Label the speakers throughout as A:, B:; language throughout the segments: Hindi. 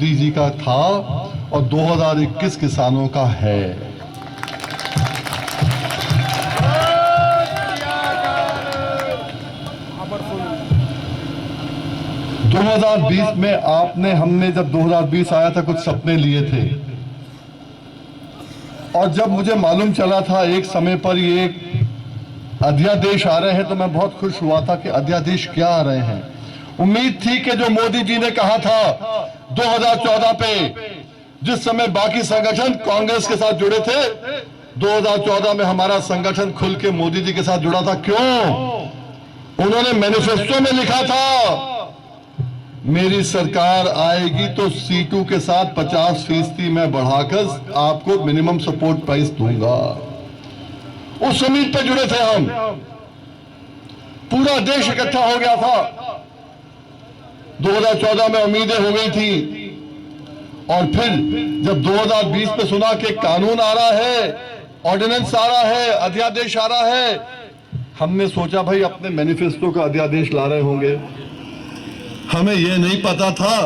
A: मोदी जी का था और 2021 किसानों का है। 2020 में आपने हमने जब 2020 आया था कुछ सपने लिए थे, और जब मुझे मालूम चला था एक समय पर ये अध्यादेश आ रहे हैं तो मैं बहुत खुश हुआ था कि अध्यादेश क्या आ रहे हैं। उम्मीद थी कि जो मोदी जी ने कहा था 2014 पे, जिस समय बाकी संगठन कांग्रेस के साथ जुड़े थे, 2014 में हमारा संगठन खुल के मोदी जी के साथ जुड़ा था। क्यों? उन्होंने मैनिफेस्टो में लिखा था मेरी सरकार आएगी तो सीटों के साथ 50% मैं बढ़ाकर आपको मिनिमम सपोर्ट प्राइस दूंगा। उस उम्मीद पे जुड़े थे हम, पूरा देश इकट्ठा हो गया था। 2014 में उम्मीदें हो गई थी, और फिर जब 2020 में सुना कि कानून आ रहा है, ऑर्डिनेंस आ रहा है, अध्यादेश आ रहा है, हमने सोचा भाई अपने मैनिफेस्टो का अध्यादेश ला रहे होंगे। हमें यह नहीं पता था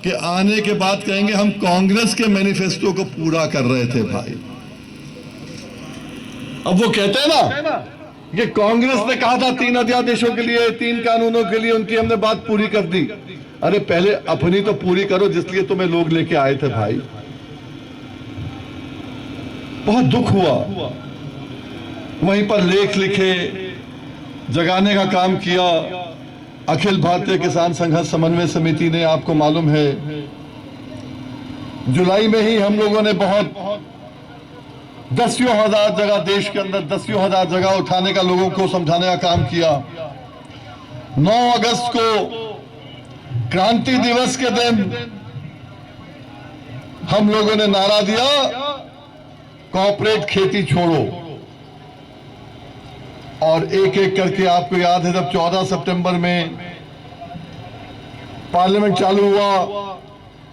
A: कि आने के बाद कहेंगे हम कांग्रेस के मैनिफेस्टो को पूरा कर रहे थे भाई। अब वो कहते हैं ना कि कांग्रेस ने कहा था 3 अध्यादेशों के लिए, 3 कानूनों के लिए, उनकी हमने बात पूरी कर दी। अरे पहले अपनी तो पूरी करो जिसलिए तुम्हें लोग लेके आए थे भाई। बहुत दुख हुआ। वहीं पर लेख लिखे, जगाने का काम किया। अखिल भारतीय किसान संघर्ष समन्वय समिति ने, आपको मालूम है, जुलाई में ही हम लोगों ने बहुत 10,000 जगह, देश के अंदर 10,000 जगह उठाने का, लोगों को समझाने का काम किया। 9 अगस्त को क्रांति दिवस के दिन हम लोगों ने नारा दिया, कॉर्पोरेट खेती छोड़ो। और एक एक करके आपको याद है जब 14 सितंबर में पार्लियामेंट चालू हुआ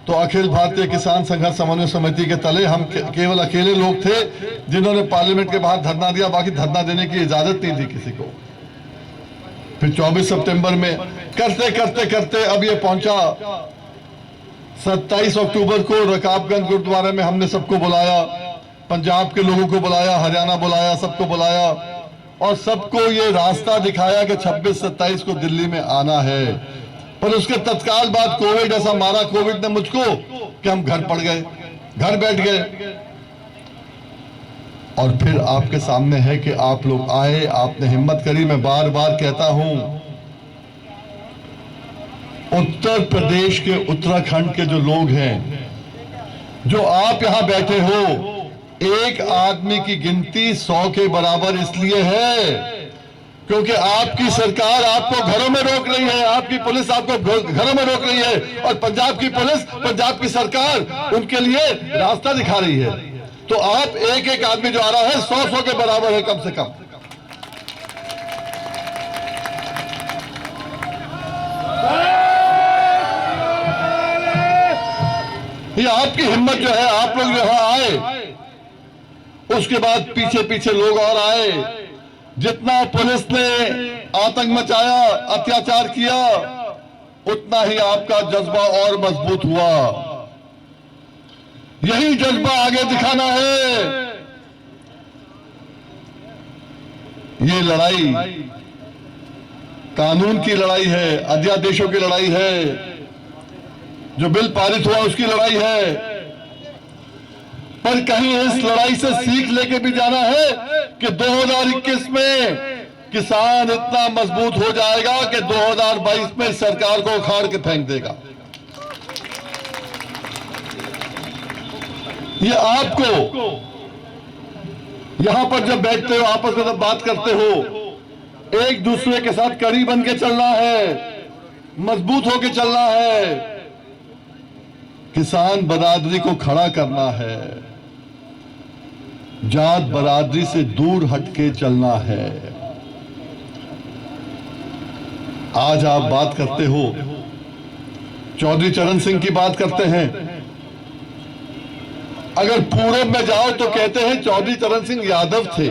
A: तो अखिल भारतीय किसान संघर्ष समन्वय समिति के तले हम केवल अकेले लोग थे जिन्होंने पार्लियामेंट के बाहर धरना दिया। बाकी धरना देने की इजाजत नहीं थी किसी को। फिर 24 सितंबर में करते करते करते अब ये पहुंचा 27 अक्टूबर को रकाबगंज गुरुद्वारे में हमने सबको बुलाया, पंजाब के लोगों को बुलाया, हरियाणा बुलाया, सबको बुलाया, और सबको ये रास्ता दिखाया कि 26-27 को दिल्ली में आना है। पर उसके तत्काल बाद कोविड ऐसा मारा, कोविड ने मुझको, कि हम घर पड़ गए, घर बैठ गए। और फिर आपके सामने है कि आप लोग आए, आपने हिम्मत करी। मैं बार बार कहता हूं, उत्तर प्रदेश के, उत्तराखंड के जो लोग हैं, जो आप यहां बैठे हो, एक आदमी की गिनती 100 के बराबर इसलिए है क्योंकि आपकी सरकार आपको घरों में रोक रही है, आपकी पुलिस आपको घरों में रोक रही है, और पंजाब की पुलिस, पंजाब की सरकार उनके लिए रास्ता दिखा रही है। तो आप एक एक आदमी जो आ रहा है 100 के बराबर है कम से कम। ये आपकी हिम्मत जो है, आप लोग जो यहां आए, उसके बाद पीछे पीछे लोग और आए। जितना पुलिस ने आतंक मचाया, अत्याचार किया, उतना ही आपका जज्बा और मजबूत हुआ। यही जज्बा आगे दिखाना है। ये लड़ाई कानून की लड़ाई है, अध्यादेशों की लड़ाई है, जो बिल पारित हुआ उसकी लड़ाई है। पर कहीं इस लड़ाई से सीख लेके भी जाना है कि 2021 में किसान इतना मजबूत हो जाएगा कि 2022 में सरकार को उखाड़ के फेंक देगा। ये आपको यहां पर जब बैठते हो, आपस में जब बात करते हो, एक दूसरे के साथ कड़ी बन के चलना है, मजबूत होके चलना है, किसान बरादरी को खड़ा करना है, जात बरादरी से दूर हटके चलना है। आज आप बात करते हो, चौधरी चरण सिंह की बात करते हैं। अगर पूरब में जाओ तो कहते हैं चौधरी चरण सिंह यादव थे।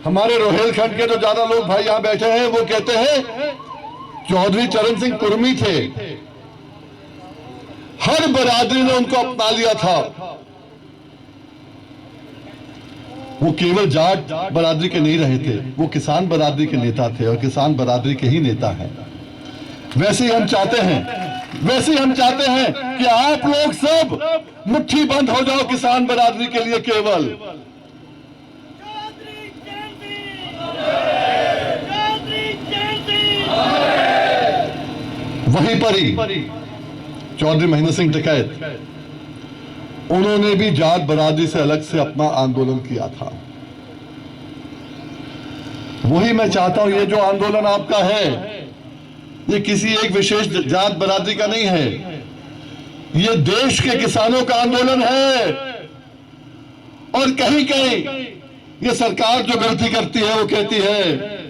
A: हमारे रोहेलखंड के जो ज्यादा लोग भाई यहां बैठे हैं वो कहते हैं चौधरी चरण सिंह कुर्मी थे। हर बरादरी ने उनको अपना लिया था। वो केवल जाट बरादरी के नहीं रहे थे, वो किसान बरादरी के नेता थे और किसान बरादरी के ही नेता हैं। वैसे ही हम चाहते हैं कि आप लोग सब मुट्ठी बंद हो जाओ किसान बरादरी के लिए। केवल वहीं पर ही चौधरी महेंद्र सिंह टिकैत, उन्होंने भी जाट बरादरी से अलग से अपना आंदोलन किया था। वही मैं चाहता हूं, ये जो आंदोलन आपका है, ये किसी एक विशेष जात बरादरी का नहीं है, ये देश के किसानों का आंदोलन है। और कहीं कहीं ये सरकार जो गलती करती है, वो कहती है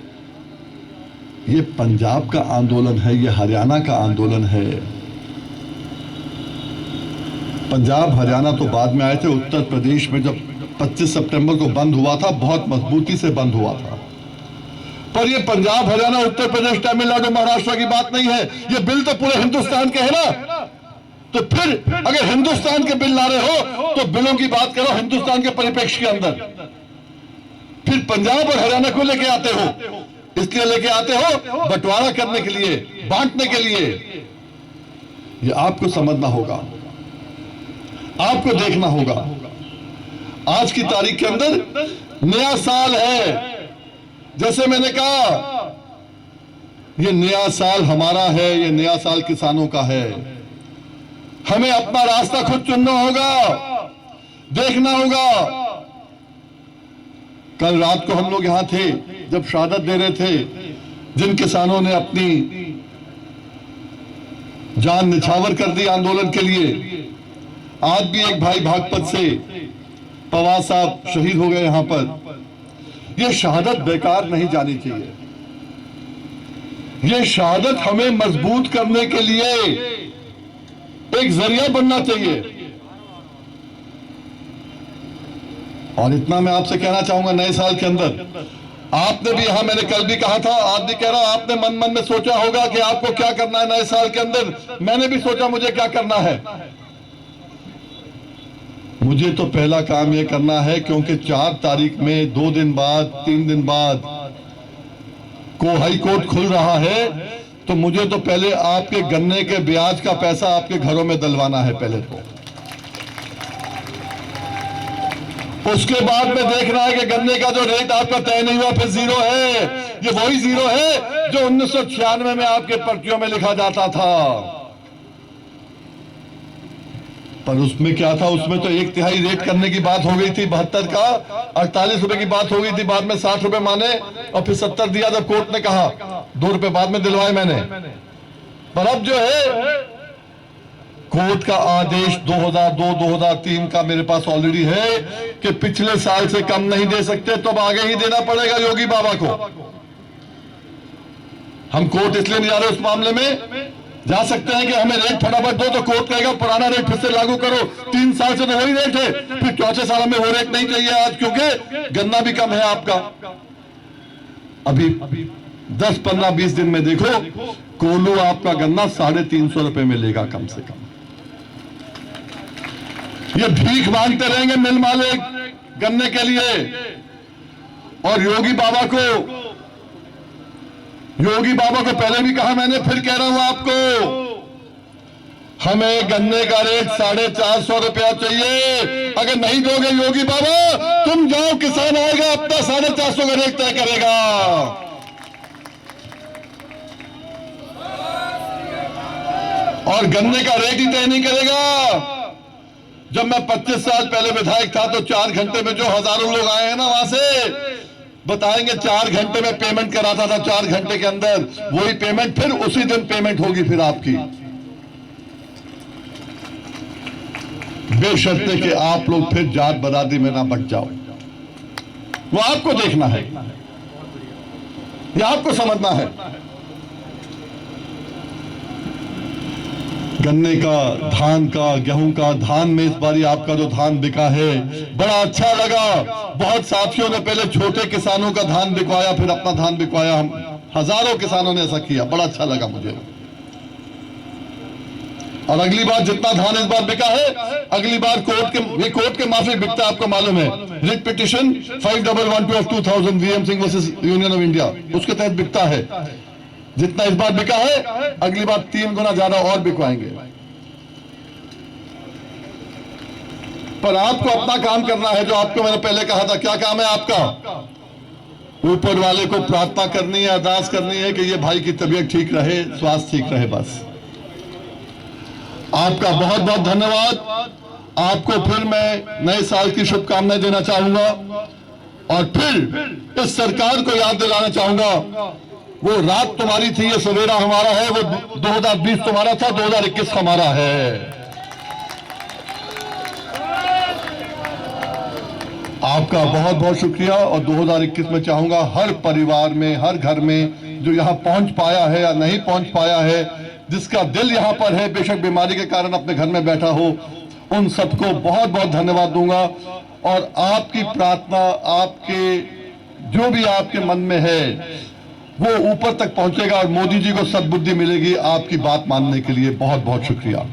A: ये पंजाब का आंदोलन है, ये हरियाणा का आंदोलन है। पंजाब हरियाणा तो बाद में आए थे। उत्तर प्रदेश में जब 25 सितंबर को बंद हुआ था, बहुत मजबूती से बंद हुआ था। पर ये पंजाब हरियाणा उत्तर प्रदेश तमिलनाडु महाराष्ट्र की बात नहीं है, ये बिल तो पूरे हिंदुस्तान के है ना। तो फिर अगर हिंदुस्तान के बिल ला रहे हो तो बिलों की बात करो हिंदुस्तान के परिप्रेक्ष्य के अंदर। फिर पंजाब और हरियाणा को लेके आते हो, इसलिए लेके आते हो बंटवारा करने के लिए, बांटने के लिए। ये आपको समझना होगा, आपको देखना होगा। आज की तारीख के अंदर नया साल है। जैसे मैंने कहा, ये नया साल हमारा है, ये नया साल किसानों का है। हमें अपना रास्ता खुद चुनना होगा, देखना होगा। कल रात को हम लोग यहां थे जब शहादत दे रहे थे, जिन किसानों ने अपनी जान निछावर कर दी आंदोलन के लिए। आज भी एक भाई बागपत से पवार साहब शहीद हो गए यहां पर। यह शहादत बेकार नहीं जानी चाहिए। यह शहादत हमें मजबूत करने के लिए एक जरिया बनना चाहिए। और इतना मैं आपसे कहना चाहूंगा, नए साल के अंदर आपने भी, यहां मैंने कल भी कहा था, आज भी कह रहा हूं, आपने मन मन में सोचा होगा कि आपको क्या करना है नए साल के अंदर। मैंने भी सोचा मुझे क्या करना है। मुझे तो पहला काम यह करना है, क्योंकि 4 तारीख में 2 दिन बाद 3 दिन बाद को हाई कोर्ट खुल रहा है, तो मुझे तो पहले आपके गन्ने के ब्याज का पैसा आपके घरों में दिलवाना है पहले तो। उसके बाद में देखना है कि गन्ने का जो रेट आपका तय नहीं हुआ फिर जीरो है। ये वही जीरो है जो 1996 में आपके पर्चियों में लिखा जाता था। पर उसमें क्या था, उसमें तो 1/3 रेट करने की बात हो गई थी 72 का, 48 रुपए की बात हो गई थी, बाद में 60 रुपए माने और फिर 70 दिया जब कोर्ट ने कहा। 2 रुपए बाद में दिलवाए मैंने। पर अब जो है कोर्ट का आदेश 2002-2003 का मेरे पास ऑलरेडी है कि पिछले साल से कम नहीं दे सकते, तो अब आगे ही देना पड़ेगा योगी बाबा को। हम कोर्ट इसलिए नहीं जा रहे उस मामले में। जा सकते हैं कि हमें रेट फटाफट दो, तो कोर्ट कहेगा पुराना रेट फिर से लागू करो। 3 साल से तो वही रेट है, फिर 4 साल में वो रेट नहीं चाहिए आज, क्योंकि गन्ना भी कम है आपका। अभी 10, 15, 20 दिन में देखो कोल्हू आपका गन्ना 350 रुपए में लेगा कम से कम। ये भीख मांगते रहेंगे मिल मालिक गन्ने के लिए। और योगी बाबा को पहले भी कहा मैंने, फिर कह रहा हूं आपको, हमें गन्ने का रेट 450 रुपया चाहिए। अगर नहीं दोगे योगी बाबा, तुम जाओ, किसान आएगा अपना 450 का रेट तय करेगा। और गन्ने का रेट ही तय नहीं करेगा। जब मैं 25 साल पहले विधायक था तो 4 घंटे में जो हजारों लोग आए हैं ना, वहां से बताएंगे 4 घंटे में पेमेंट कराता था। 4 घंटे के अंदर वही पेमेंट फिर उसी दिन पेमेंट होगी फिर आपकी, बेशर्ते कि आप लोग फिर जात बरादरी में ना बच जाओ। वो आपको देखना है, ये आपको समझना है। गन्ने का, धान का, गेहूं का, धान में इस बारी आपका जो धान बिका है बड़ा अच्छा लगा। बहुत साथियों ने पहले छोटे किसानों का धान बिकवाया, फिर अपना धान बिकवाया। हम हजारों किसानों ने ऐसा किया, बड़ा अच्छा लगा मुझे। और अगली बार जितना धान इस बार बिका है, अगली बार कोर्ट के माफिक बिकता है, आपको मालूम है। Writ petition 5112 of 2000 VM Singh versus union of India, उसके तहत बिकता है। जितना इस बार बिका है, अगली बार 3 गुना ज्यादा और बिकवाएंगे। पर आपको अपना काम करना है, जो आपको मैंने पहले कहा था। क्या काम है आपका? ऊपर वाले को प्रार्थना करनी है, अरदास करनी है कि ये भाई की तबीयत ठीक रहे, स्वास्थ्य ठीक रहे, बस। आपका बहुत बहुत धन्यवाद। आपको फिर मैं नए साल की शुभकामनाएं देना चाहूंगा और फिर इस सरकार को याद दिलाना चाहूंगा, वो रात तुम्हारी थी, ये सवेरा हमारा है। वो 2020 तुम्हारा था, 2021 हमारा है। आपका बहुत बहुत शुक्रिया। और 2021 में चाहूंगा हर परिवार में, हर घर में जो यहाँ पहुंच पाया है या नहीं पहुंच पाया है, जिसका दिल यहाँ पर है, बेशक बीमारी के कारण अपने घर में बैठा हो, उन सबको बहुत बहुत धन्यवाद दूंगा। और आपकी प्रार्थना, आपके जो भी आपके मन में है, वो ऊपर तक पहुंचेगा और मोदी जी को सद्बुद्धि मिलेगी आपकी बात मानने के लिए। बहुत बहुत शुक्रिया।